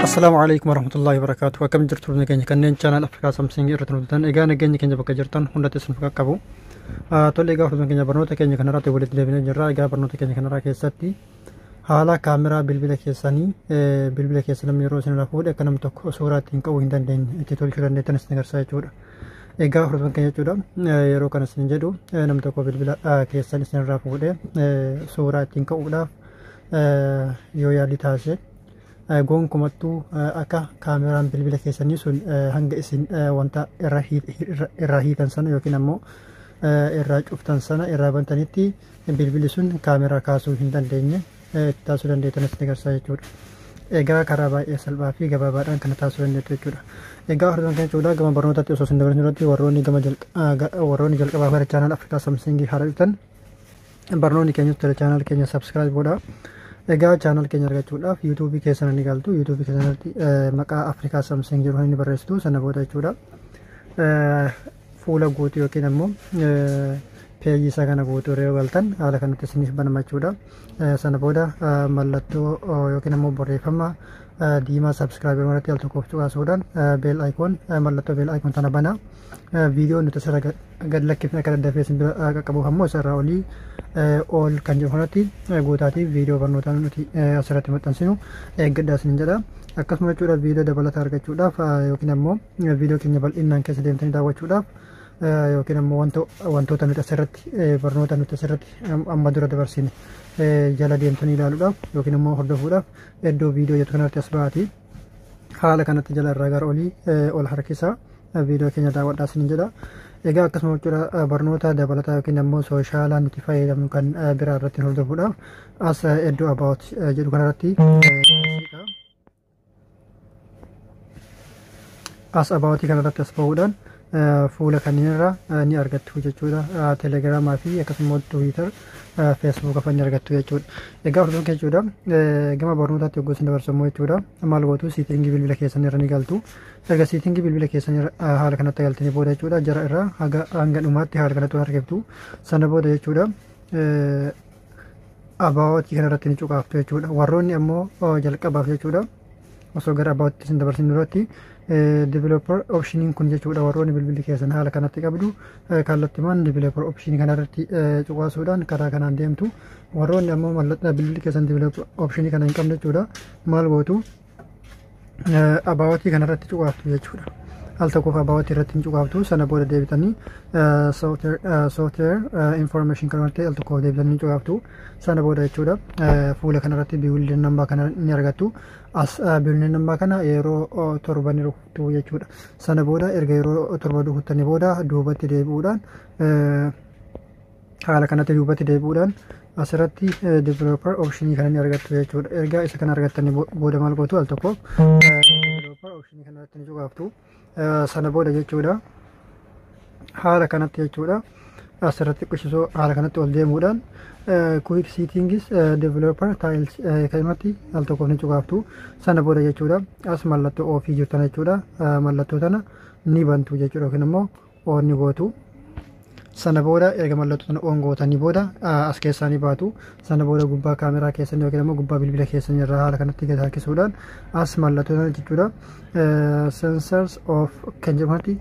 Assalamualaikum warahmatullahi wabarakatuh. Akkam jirtu nageenya kanneen channel Afrikaa Samsung irratti nuti egaa nageenya keenya bakka jirtan hundatti isin qaqqabu. Tole egaa hordoftoota keenya barnoota keenya kanarratti walitti deebinee jirra. Egaa barnoota keenya kanarraa keessatti haala kaameraa bilbila keessanii bilbila keessa namni yeroo isin fuudhe akka nam tokko suuraa ittiin qabuu hin dandeenye itti tolchuu dandeettan isin agarsiisa jechuudha. Egaa hordoftoota keenya jechuudha yeroo kana isin jedhu nam tokko bilbila keessan isinirraa fuudhe suuraa ittiin qabuudhaaf yoo yaalii taasise gonkumattuu akka kaameraan bilbila keessanii sun hanga isin wanta irraa hiitan sana yookiin ammoo irraa cuftan sana irraa bantanitti bilbilli sun kaameraa kaasuu hin dandeenye taasisuu dandeettan isin agarsiisa jechuudha. Egaa karaa baay'ee salphaa fi gabaabaadhaan kana taasisuu dandeettu jechuudha. Egaa hordoftoota keenya jechuudha gama barnootatti osoo isin dabalin irratti warroonni jalqabaa gara chaanal Afrikaa Samsungii haala dhuftan barnoonni keenya tele chaanal keenya subscribe godhaa. Egaa channel keenya argachuudhaaf YouTube keessan ni galtu. YouTube keessatti maqaa Afrikaa Samsung jedhu inni barreessitu sana booda jechuudha. Fuula guutuu yookiin ammoo peejii isaa kana guutuu yoo galtan haala kanatti isiniif banama jechuudha. Sana booda mallattoo yookiin ammoo barreeffama diimaa subscribe irratti al tokkoof cuqaasuudhaan bell icon mallattoo bell icon tana bana viidiyoo nuti asirra gad lakkifne akka daddafee isin bira qaqqabuuf ammoo isarraa olii ol kan jedhu kanatti guutaatiif viidiyoo barnootaa nuti asirratti maxxansinu eeggadhaa isin jedha. Akkasuma jechuudha viidiyoo dabalataa argachuudhaaf yookiin ammoo viidiyoo keenya bal'inaan keessa deemtanii daawwachuudhaaf yookiin ammoo wantoota nuti asirratti barnoota nuti asirratti amma dura dabarsine jala deemtanii ilaaluudhaaf yookiin ammoo hordofuudhaaf iddoo viidiyoo jettu kanatti as ba'aatii haala kanatti jala irraa gara olii ol harkisaa viidiyoo keenya daawwadhaa isin jedha. Egaa akkasuma jechuudha barnoota dabalataa yookiin ammoo sooshaala nuti fayyadamnu kan biraa irratti hordofuudhaaf as iddoo about jedhu kanarratti as abaawotii kanarratti as bahuudhaan fuula kanneenirra ni argattu jechuudha. Telegiraamaa fi akkasuma Twitter, Facebook afaan ni argattu jechuudha. Egaa hordoftoota keenya jechuudha gama barnootaatti yogguu isin dabarsamu jechuudha maal gootu siitingii bilbila keessan irra ni galtu. Erga siitingii bilbila keessan haala kanatti galtanii booda jechuudha jara irraa hanga dhumaatti haala kanatti argattu. Sana booda jechuudha abaawotii kanarratti ni cuqaaftu jechuudha. Warroonni ammoo jalqabaaf jechuudha osoo gara abaawotti isin dabarsin duratti developer option kun jechuudha warroonni bilbilli keessan haala kanatti qabdu kallattimaan developer option kanarratti cuqaasuudhaan karaa kanaan deemtu. Warroonni ammoo mallattoo bilbilli keessan developer option kana hin qabne jechuudha maal gootu abaawotii kanarratti cuqaaftu jechuudha. Al tokkoof abaawotii irratti hin cuqaaftu sana booda deebitanii software information kanarratti al tokkoof deebitanii cuqaaftu sana booda jechuudha fuula kanarratti biwildiin nambaa kana ni argattu. As biwildiin nambaa kana yeroo torban rukutu jechuudha. Sana booda erga yeroo torba rukuttanii booda duubatti deebi'uudhaan haala kanatti duubatti deebi'uudhaan asirratti developer option kana ni argattu jechuudha. Erga isa kana argattanii booda maal gootu al tokkoof developer option kanarratti ni cuqaaftu. Sana booda jechuudha haala kanatti jechuudha asirratti qishisoo haala kanatti ol deemuudhaan quick settings developer tiles kanatti al tokkoof ni cuqaaftu. Sana booda jechuudha as mallattoo ofii jirtan jechuudha mallattoo tana ni bantu jechuudha yookiin ammoo on ni gootu. Sana booda erga mallattoo tana on gootanii booda as keessaa ni baatu. Sana booda gubbaa kaameraa keessanii yookiin ammoo gubbaa bilbila keessanii irraa haala kanatti gad harkisuudhaan as mallattoo tana jechuudha sensors of kan jedhamatti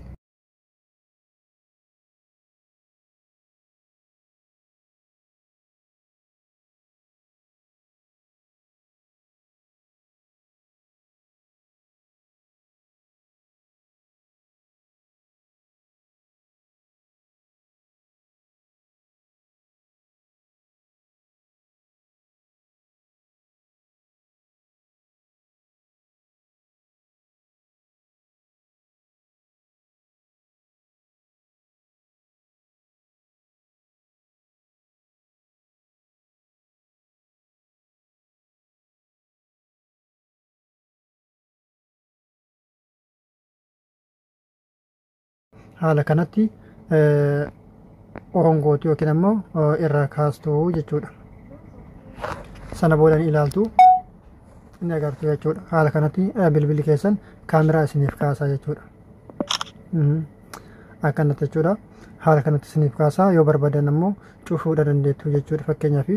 haala kanatti orongootu yookiin ammoo irraa kaastuu jechuudha. Sana booda ni ilaaltu ni agartu jechuudha. Haala kanatti bilbilli keessan kaameraa isiniif kaasaa jechuudha. Akkanatti jechuudha haala kanatti isiniif kaasaa yoo barbaadan ammoo cufuudha dandeettu jechuudha fakkeenyaaf.